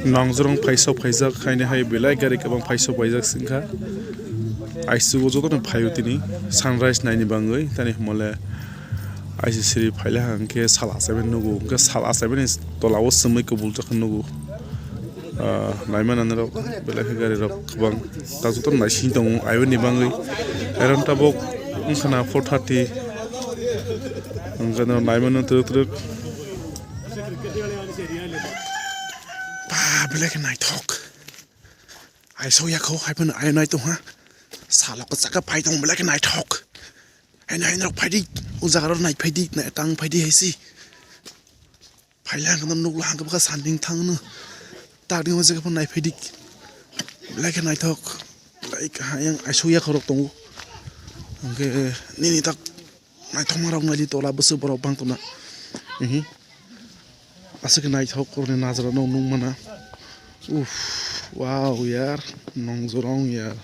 Nangzrong paisa paisa kaine hai belai gari kabang paisa paisa singkha aisi gojo to phayo tini sunrise naini bangoi tani mole aisi siri phaile hangke sala seven nugu ke sala seven is tolawo semai ko bulta nugu naima nanero belai gari rok kabang tajo to naisin dong ayo ni bangoi eram tabok unkana 430 unkana naima nan truk belai night hawk ai so ya ko hai pen ai night to ha sala ko chaka phai tong belai night hawk ai nai nok phai di u jagar night phai di na tang phai di hai si phai lang nam nuk lang ka san ding thang nu ta ding jaga pon night phai di belai night hawk like yang ai so ya ko rok tong ke ni tak night thong rok ngali tola busu borok bang to na asik night hawk ko ne nazar no nung mana वाह यार नोंगजोरोंग यार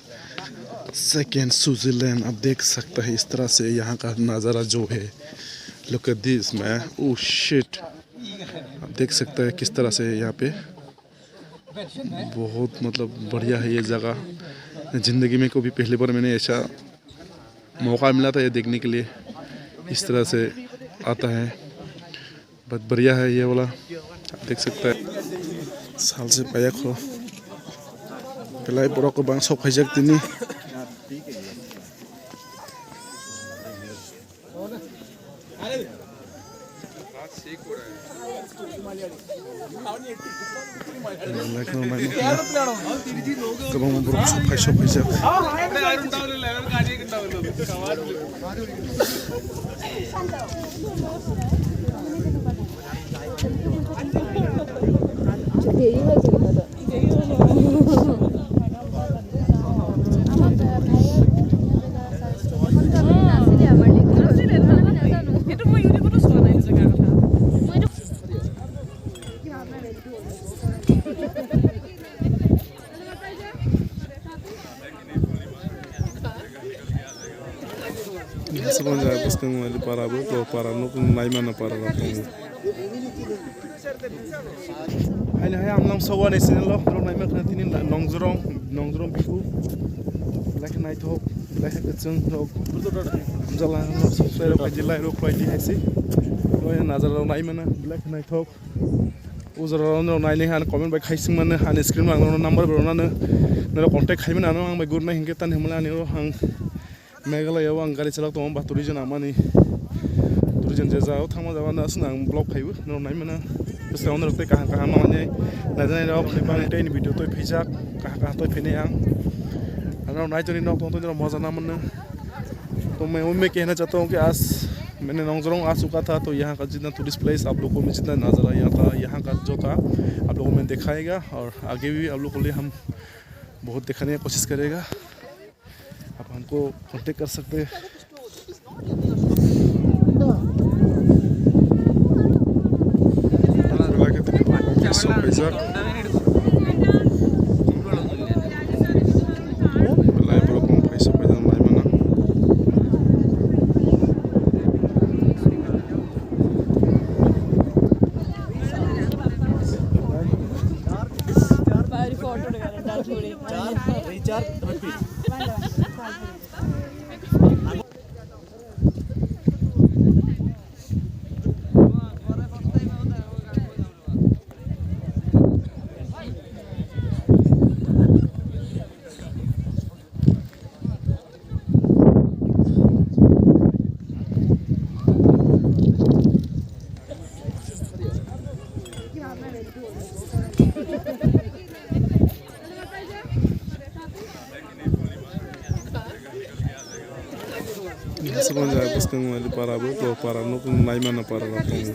second Switzerland आप देख सकते हैं इस तरह से यहाँ का नज़ारा जो है look at this man oh shit आप देख सकते हैं किस तरह से यहाँ पे बहुत मतलब बढ़िया है ये जगह ज़िंदगी में कभी पहली बार मैंने ऐसा मौका मिला था ये देखने के लिए इस तरह से आता है बहुत बढ़िया है ये वाला आप देख सकते हैं साल से पाया खो पहले बड़ा को बांग सब खाई जाती नहीं कब हम बड़ा सब खाई जाती sebenarnya aku sedang melihat para buku para nuk naik mana para lapang ini hai amlam sawan esen lo naik mana tini nongzrong biku lagi naik thok lagi keceng thok jalan lo sesuai lo kajilai lo kuali hai si lo yang nazar lo naik mana lagi naik thok uzaran lo naik ni han komen baik hai sing mana han screen mang lo number berona ne contact hai mana ang baik gurna hingga tan himla ni lo hang Meghalaya ang gari chalak tong ba tourism amani tourism je jao thangma jawa na snang blog phaibu no nai mana bese on rokte ka ma ne na jane ro bang te ni video toi phijak ka toi phine ang ano nai joni nok tong to मजा ना मन तो मैं कहना चाहता हूँ कि आज मैंने नोंगजरोंग आ चुका था तो यहाँ का जितना टूरिस्ट प्लेस आप लोगों में जितना नज़र आया था यहाँ का जो था आप लोगों में दिखाएगा और आगे भी आप लोगों के लिए हम बहुत दिखाने की कोशिश करेगा आप हमको कांटेक्ट कर सकते हैं sebenarnya aku sedang melihat para buku para nuk naik mana para lapang